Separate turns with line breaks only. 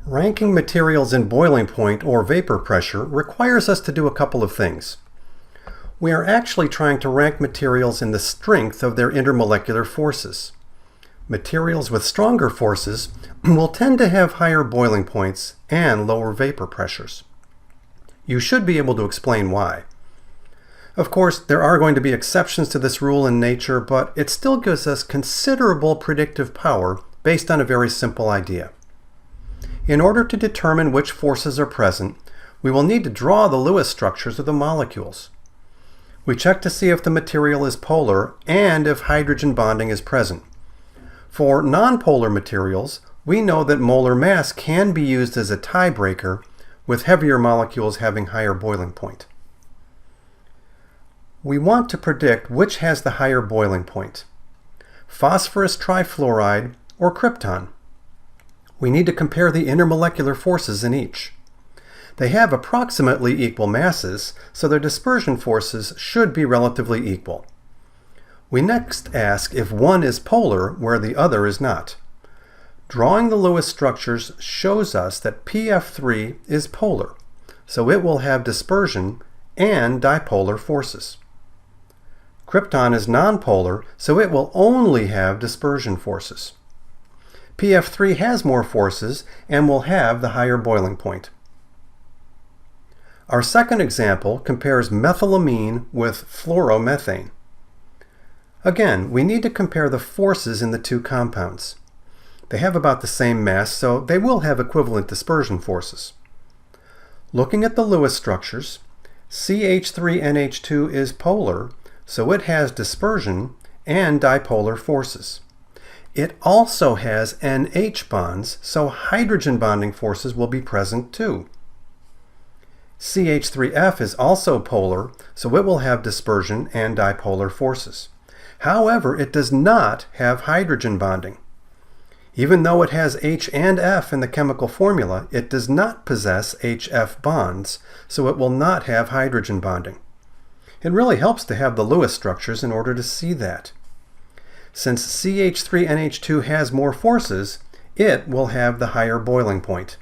Ranking materials in boiling point or vapor pressure requires us to do a couple of things. We are actually trying to rank materials in the strength of their intermolecular forces. Materials with stronger forces will tend to have higher boiling points and lower vapor pressures. You should be able to explain why. Of course, there are going to be exceptions to this rule in nature, but it still gives us considerable predictive power based on a very simple idea. In order to determine which forces are present, we will need to draw the Lewis structures of the molecules. We check to see if the material is polar and if hydrogen bonding is present. For nonpolar materials, we know that molar mass can be used as a tiebreaker, with heavier molecules having higher boiling point. We want to predict which has the higher boiling point: phosphorus trifluoride or krypton. We need to compare the intermolecular forces in each. They have approximately equal masses, so their dispersion forces should be relatively equal. We next ask if one is polar where the other is not. Drawing the Lewis structures shows us that PF3 is polar, so it will have dispersion and dipolar forces. Krypton is nonpolar, so it will only have dispersion forces. PF3 has more forces and will have the higher boiling point. Our second example compares methylamine with fluoromethane. Again, we need to compare the forces in the two compounds. They have about the same mass, so they will have equivalent dispersion forces. Looking at the Lewis structures, CH3NH2 is polar, so it has dispersion and dipolar forces. It also has NH bonds, so hydrogen bonding forces will be present too. CH3F is also polar, so it will have dispersion and dipolar forces. However, it does not have hydrogen bonding. Even though it has H and F in the chemical formula, it does not possess HF bonds, so it will not have hydrogen bonding. It really helps to have the Lewis structures in order to see that. Since CH3NH2 has more forces, it will have the higher boiling point.